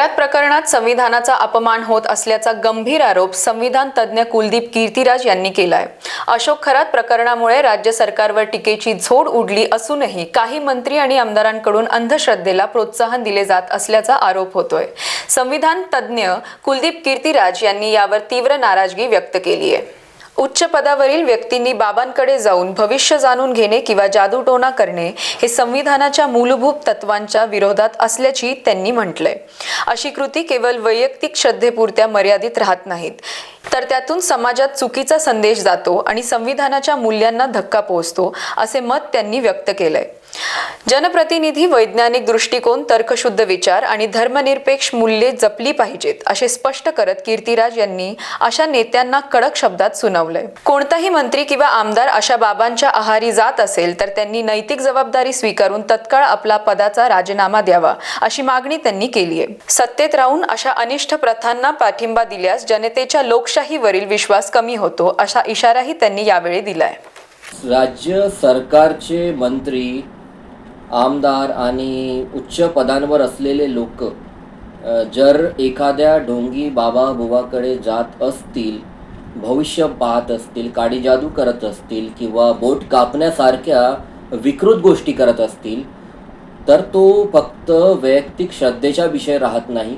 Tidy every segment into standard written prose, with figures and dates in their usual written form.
खरात प्रकरणात संविधानाचा अपमान होत असल्याचा गंभीर आरोप संविधान तज्ञ कुलदीप कीर्तिराज यांनी केलाय। अशोक खरात प्रकरणामुळे राज्य सरकारवर टीकेची झोड उडली असूनही काही मंत्री आणि आमदारांकडून अंधश्रद्धेला प्रोत्साहन दिले जात असल्याचा आरोप होतोय। संविधान तज्ञ कुलदीप कीर्तिराज यांनी यावर तीव्र नाराजगी व्यक्त केली आहे। उच्च पदावरील व्यक्तींनी बाबांकडे जाऊन भविष्य जाणून घेणे किंवा जादूटोणा करणे हे संविधानाच्या मूलभूत तत्वांच्या विरोधात असल्याची त्यांनी म्हटलंय। अशी कृती केवळ वैयक्तिक श्रद्धेपुरत्या मर्यादित राहत नाहीत, तर त्यातून समाजात चुकीचा संदेश जातो आणि संविधानाच्या मूल्यांना धक्का पोहोचतो, असे मत त्यांनी व्यक्त केलंय। जनप्रतिनिधी वैज्ञानिक दृष्टिकोन, तर्कशुद्ध विचार आणि धर्मनिरपेक्ष मूल्ये जपली पाहिजेत, असे स्पष्ट करत कीर्तिराज यांनी अशा नेत्यांना कडक शब्दात सुनावलंय। कोणताही मंत्री किंवा आमदार अशा बाबांच्या आहारी जात असेल तर त्यांनी नैतिक जबाबदारी स्वीकारून तत्काळ आपला पदाचा राजीनामा द्यावा, अशी मागणी त्यांनी केली आहे। सत्तेत राहून अशा अनिष्ट प्रथांना पाठिंबा दिल्यास जनतेच्या लोकशाहीवरील विश्वास कमी होतो, असा इशाराही त्यांनी यावेळी दिलाय। राज्य सरकारचे मंत्री, आमदार आणि उच्च पदांवर असलेले लोक जर एखाद्या ढोंगी बाबा बुवाकडे जात असतील, भविष्य पाहत असतील, काडी जादू करत असतील किंवा बोट कापण्यासारख्या विकृत गोष्टी करत असतील, तर तो फक्त वैयक्तिक श्रद्धेचा विषय राहत नाही,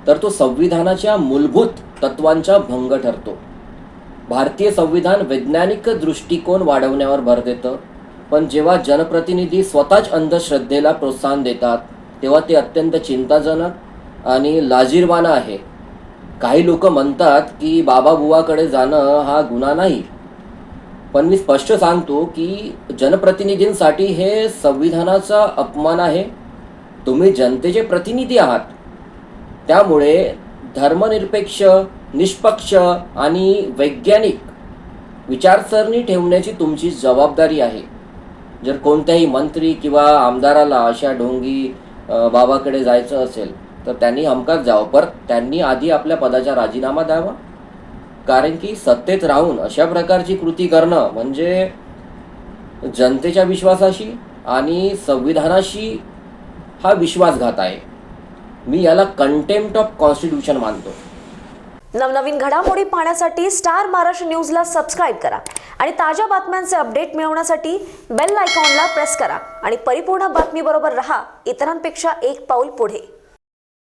तर तो संविधानाच्या मूलभूत तत्वांचा भंग ठरतो। भारतीय संविधान वैज्ञानिक दृष्टिकोन वाढवण्यावर भर देतं, पण जेव्हा जनप्रतिनिधी स्वतःच अंधश्रद्धेला प्रोत्साहन देतात तेव्हा ते अत्यंत चिंताजनक आणि लाजिरवाणं आहे। काही लोक म्हणतात की बाबा बुवाकडे जाणं हा गुन्हा नाही, पण मी स्पष्ट सांगतो की जनप्रतिनिधींसाठी हे संविधानाचा अपमान आहे। तुम्ही जनतेचे प्रतिनिधी आहात, त्यामुळे धर्मनिरपेक्ष, निष्पक्ष आणि वैज्ञानिक विचारसरणी ठेवण्याची तुमची जबाबदारी आहे। जर कोणत्याही मंत्री किंवा आमदाराला अशा ढोंगी बाबाकडे जायचं असेल तर त्यांनी हमखास जावं, पर त्यांनी आधी आपल्या पदाचा राजीनामा द्यावा, कारण की सत्तेत राहून अशा प्रकारची कृती करणं म्हणजे जनतेच्या विश्वासाशी आणि संविधानाशी हा विश्वासघात आहे। मी याला कंटेम्प्ट ऑफ कॉन्स्टिट्यूशन मानतो। नवनवीन घडामोडी पाहण्यासाठी स्टार महाराष्ट्र न्यूजला सबस्क्राइब करा आणि ताज्या बातम्यांचे अपडेट मिळवण्यासाठी बेल आयकॉनला प्रेस करा आणि परिपूर्ण बातमी बरोबर रहा, इतरांपेक्षा एक पाऊल पुढे।